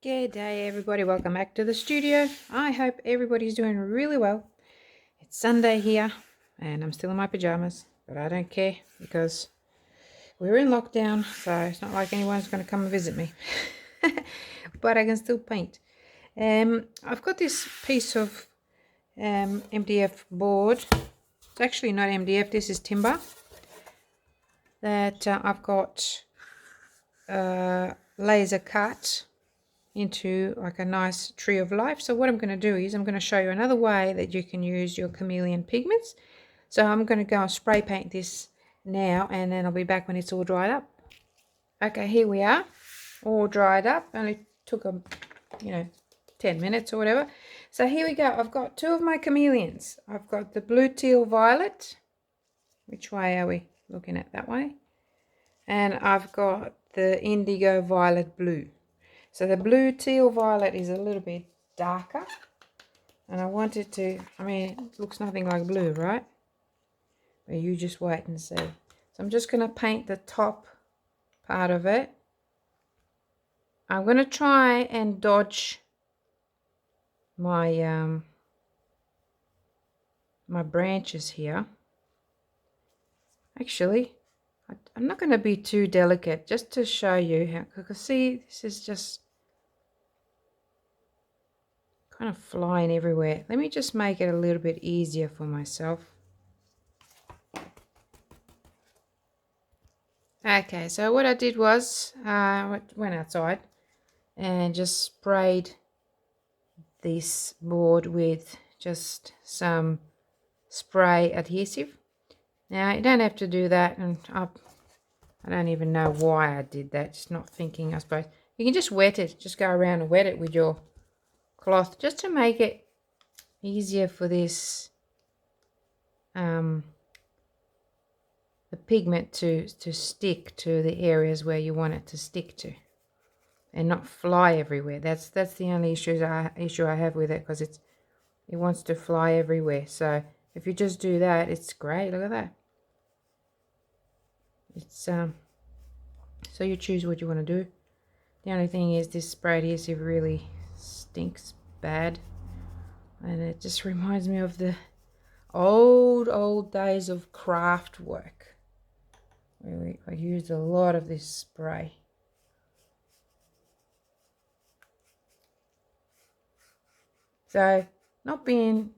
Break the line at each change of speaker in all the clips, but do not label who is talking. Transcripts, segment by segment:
Good day, everybody. Welcome back to the studio. I hope everybody's doing really well. It's Sunday here, and I'm still in my pajamas, but I don't care because we're in lockdown, so it's not like anyone's going to come and visit me. But I can still paint. I've got this piece of MDF board. It's actually not MDF, this is timber. That I've got laser cut into like a nice tree of life. So what I'm going to do is I'm going to show you another way that you can use your chameleon pigments. So I'm going to go and spray paint this now, and then I'll be back when it's all dried up. Okay, here we are, all dried up. Only took 10 minutes or whatever. So here we go. I've got two of my chameleons. I've got the blue teal violet. Which way are we looking at? That way. And I've got the indigo violet blue. So the blue teal violet is a little bit darker, and I want it to, it looks nothing like blue, right? But you just wait and see. So I'm just going to paint the top part of it. I'm going to try and dodge my my branches here. Actually, I'm not going to be too delicate, just to show you how, because see, this is just kind of flying everywhere. Let me just make it a little bit easier for myself. Okay, so what I did was went outside and just sprayed this board with just some spray adhesive. Now you don't have to do that, and I don't even know why I did that, just not thinking, I suppose. You can just wet it, just go around and wet it with your cloth, just to make it easier for this the pigment to stick to the areas where you want it to stick to, and not fly everywhere. That's the only issue I have with it, because it wants to fly everywhere. So if you just do that, it's great. Look at that. It's so you choose what you want to do. The only thing is this spray adhesive really stinks bad, and it just reminds me of the old days of craft work, where I used a lot of this spray. So, not being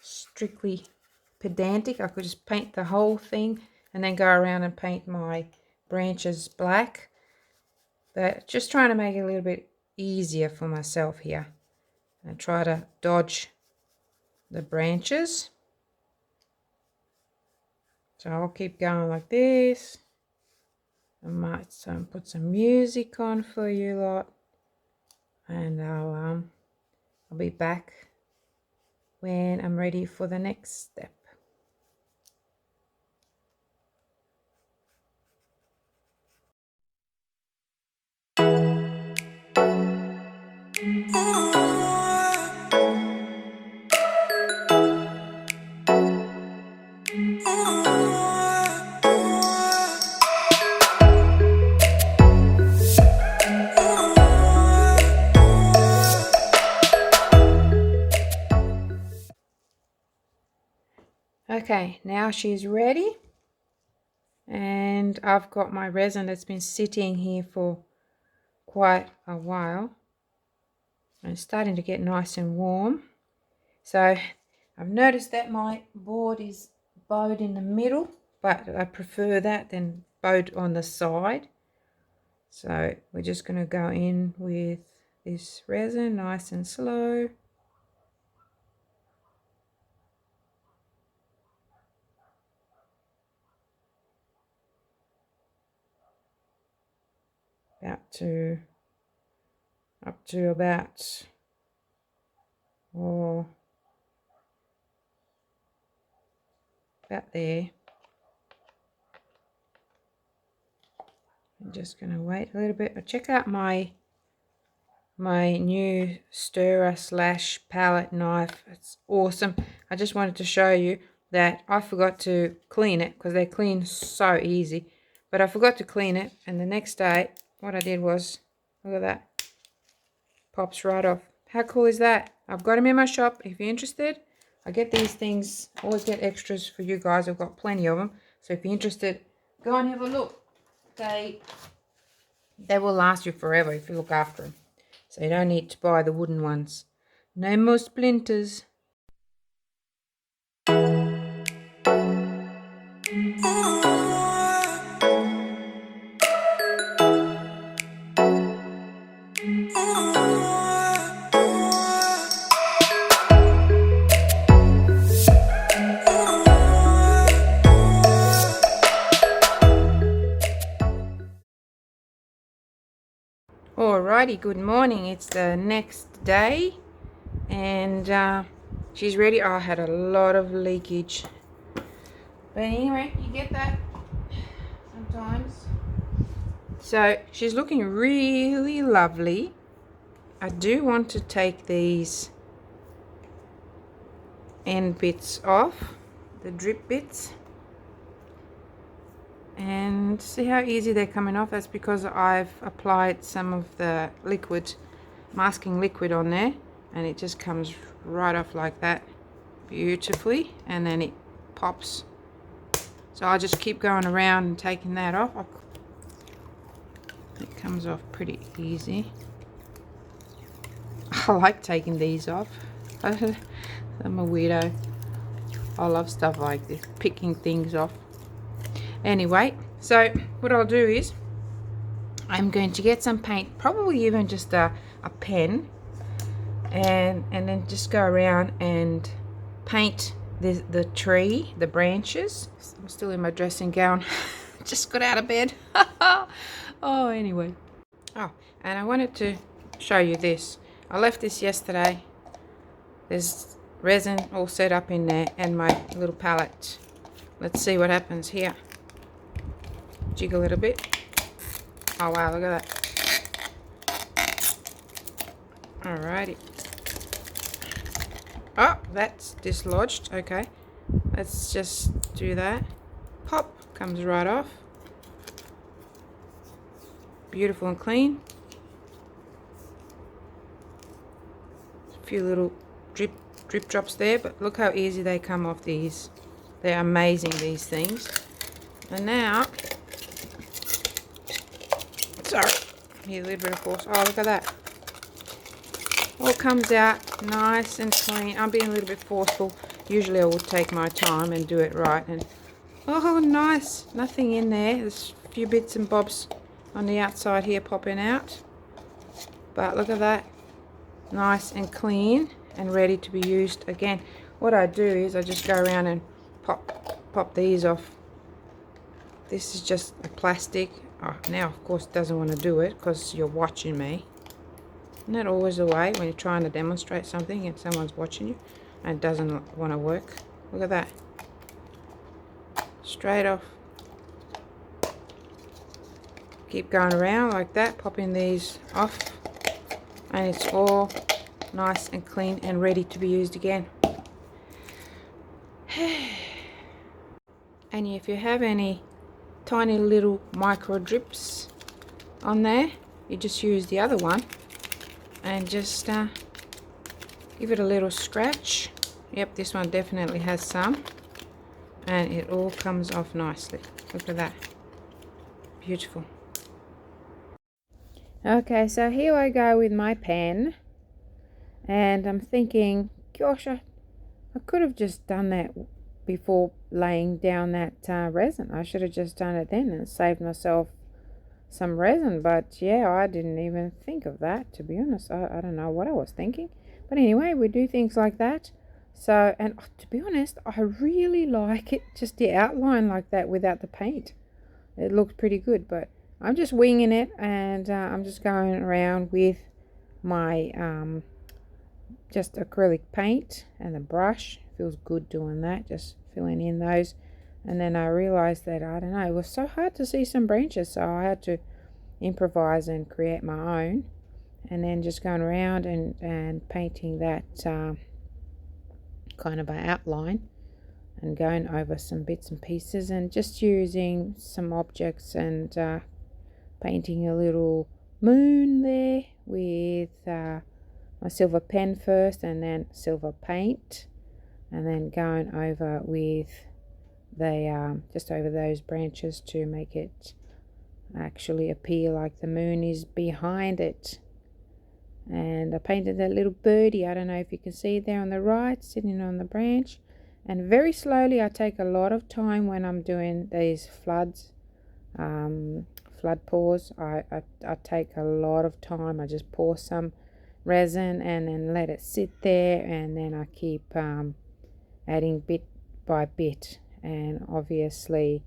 strictly pedantic, I could just paint the whole thing and then go around and paint my branches black. But just trying to make it a little bit easier for myself here, and try to dodge the branches. So I'll keep going like this. I might put some music on for you lot, and I'll be back when I'm ready for the next step. Okay, now she's ready, and I've got my resin that's been sitting here for quite a while, and it's starting to get nice and warm. So I've noticed that my board is bowed in the middle, but I prefer that than bowed on the side. So we're just going to go in with this resin nice and slow. Up to about there. I'm just going to wait a little bit. Check out my new stirrer / palette knife. It's awesome. I just wanted to show you that I forgot to clean it, because they clean so easy, but I forgot to clean it, and the next day what I did was, look at that, Pops right off. How cool is that? I've got them in my shop. If you're interested, I get these things. Always get extras for you guys. I've got plenty of them. So if you're interested, go and have a look. They will last you forever if you look after them. So you don't need to buy the wooden ones. No more splinters. Alrighty, good morning. It's the next day and she's ready. I had a lot of leakage, but anyway, you get that sometimes. So she's looking really lovely. I do want to take these end bits off, the drip bits, and see how easy they're coming off. That's because I've applied some of the liquid, masking liquid on there, and it just comes right off like that beautifully, and then it pops. So I'll just keep going around and taking that off. It comes off pretty easy. I like taking these off. I'm a weirdo. I love stuff like this, picking things off. Anyway, so what I'll do is I'm going to get some paint, probably even just a pen, and then just go around and paint the tree, the branches. I'm still in my dressing gown. Just got out of bed. Oh, anyway. Oh, and I wanted to show you this. I left this yesterday. There's resin all set up in there and my little palette. Let's see what happens here. Jiggle a little bit. Oh wow, look at that. Alrighty. Oh, that's dislodged. Okay, let's just do that. Pop, comes right off. Beautiful and clean. A few little drip drops there, but look how easy they come off these. They're amazing, these things. And now, sorry, here a little bit of force. Oh, look at that. All comes out nice and clean. I'm being a little bit forceful. Usually I would take my time and do it right. And oh, nice. Nothing in there. There's a few bits and bobs on the outside here popping out. But look at that. Nice and clean and ready to be used again. What I do is I just go around and pop these off. This is just a plastic. Oh, now of course it doesn't want to do it because you're watching me. Isn't that always the way when you're trying to demonstrate something and someone's watching you and it doesn't want to work? Look at that. Straight off. Keep going around like that, popping these off, and it's all nice and clean and ready to be used again. And if you have any tiny little micro drips on there, you just use the other one and just give it a little scratch. Yep, this one definitely has some, and it all comes off nicely. Look at that. Beautiful. Okay, so here I go with my pen, and I'm thinking, gosh, I could have just done that before laying down that resin. I should have just done it then and saved myself some resin. But yeah, I didn't even think of that, to be honest. I don't know what I was thinking, but anyway, we do things like that. So, and to be honest, I really like it, just the outline like that without the paint. It looks pretty good, but I'm just winging it, and I'm just going around with my just acrylic paint and a brush. Feels good doing that, just filling in those. And then I realized that, I don't know, it was so hard to see some branches, so I had to improvise and create my own. And then just going around and painting that kind of an outline, and going over some bits and pieces, and just using some objects and painting a little moon there with my silver pen first, and then silver paint, and then going over with the just over those branches to make it actually appear like the moon is behind it. And I painted that little birdie. I don't know if you can see it there on the right, sitting on the branch. And very slowly, I take a lot of time when I'm doing these flood pours. I take a lot of time. I just pour some resin and then let it sit there, and then I keep adding bit by bit, and obviously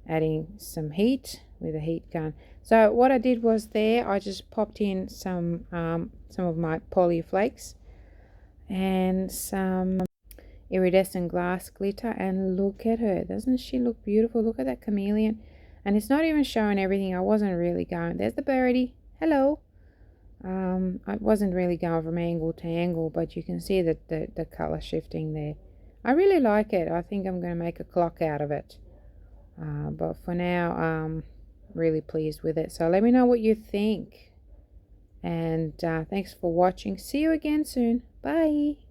adding some heat with a heat gun. So what I did was there, I just popped in some of my poly flakes and some iridescent glass glitter, and look at her. Doesn't she look beautiful? Look at that chameleon. And it's not even showing everything. I wasn't really going, there's the birdie, hello. I wasn't really going from angle to angle, but you can see that the color shifting there. I really like it. I think I'm going to make a clock out of it. But for now, I'm really pleased with it. So let me know what you think. And thanks for watching. See you again soon. Bye.